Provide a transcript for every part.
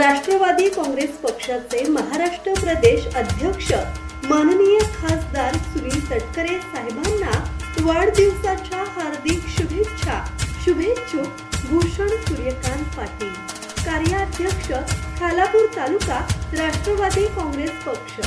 राष्ट्रवादी काँग्रेस पक्षाचे महाराष्ट्र प्रदेश अध्यक्ष माननीय खासदार सुनील तटकरे साहेबांना वाढदिवसाच्या हार्दिक शुभेच्छा। शुभेच्छुक भूषण सूर्यकांत पाटील, कार्याध्यक्ष खालापूर तालुका राष्ट्रवादी काँग्रेस पक्ष।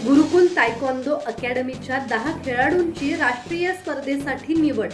गुरुकुल तायक्वांदो अकॅडमीच्या 10 खेळाडूंची राष्ट्रीय स्पर्धेसाठी निवड।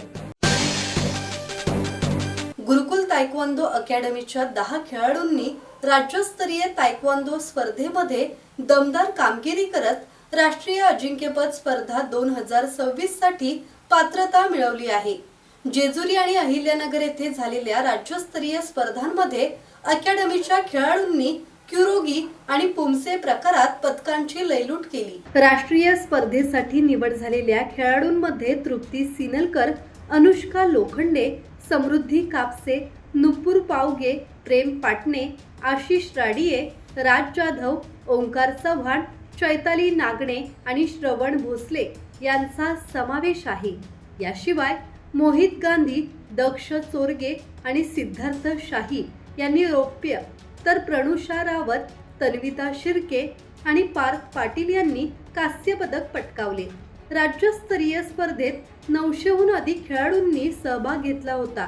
गुरुकुल तायक्वांदो अकॅडमीच्या 10 खेळाडूंनी राज्यस्तरीय तायक्वांदो स्पर्धेमध्ये दमदार कामगिरी करत राष्ट्रीय अजिंक्यपद स्पर्धा 2026 साठी पात्रता मिळवली आहे। जेजुरी आणि अहिल्यानगर येथे झालेल्या राज्यस्तरीय स्पर्धांमध्ये अकॅडमीच्या खेळाडूंनी क्युरोगी आणि पुमसे प्रकारात पदकांची लयलूट केली। राष्ट्रीय स्पर्धेसाठी निवड झालेल्या खेळाडूंमध्ये तृप्ती सिनलकर, अनुष्का लोखंडे, समृद्धी कापसे, नुपूर पावगे, प्रेम पाटणे, आशिष राडिये, राज जाधव, ओंकार चव्हाण, चैताली नागणे आणि श्रवण भोसले यांचा समावेश आहे। याशिवाय मोहित गांधी, दक्ष चोरगे आणि सिद्धार्थ शाही यांनी रौप्य, तर प्रणुषा रावत, तन्विता शिर्के आणि पार्थ पाटील यांनी कांस्य पदक पटकावले। राज्यस्तरीय स्पर्धेत 900हून अधिक खेळाडूंनी सहभाग घेतला होता।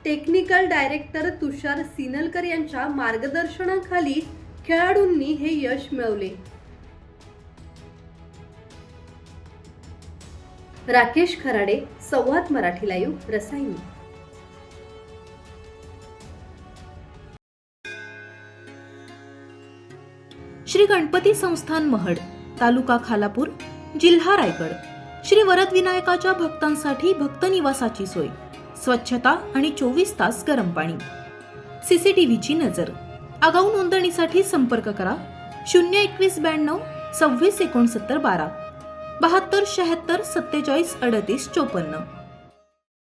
टेक्निकल डायरेक्टर तुषार सिनलकर यांच्या मार्गदर्शनाखाली खेळाडूंनी हे यश मिळवले। राकेश खराडे, संवाद मराठी लाईव्ह, रसायनी। श्री गणपती संस्थान महड, तालुका खालापूर, जिल्हा रायगड। श्री वरद विनायकाच्या भक्तांसाठी भक्त निवासाची सोय, स्वच्छता आणि 24 तास गरम पाणी, सीसीटीव्हीची नजर। आगाऊ नोंदणीसाठी संपर्क करा 02192 26 69 12 72 76 47 38 54।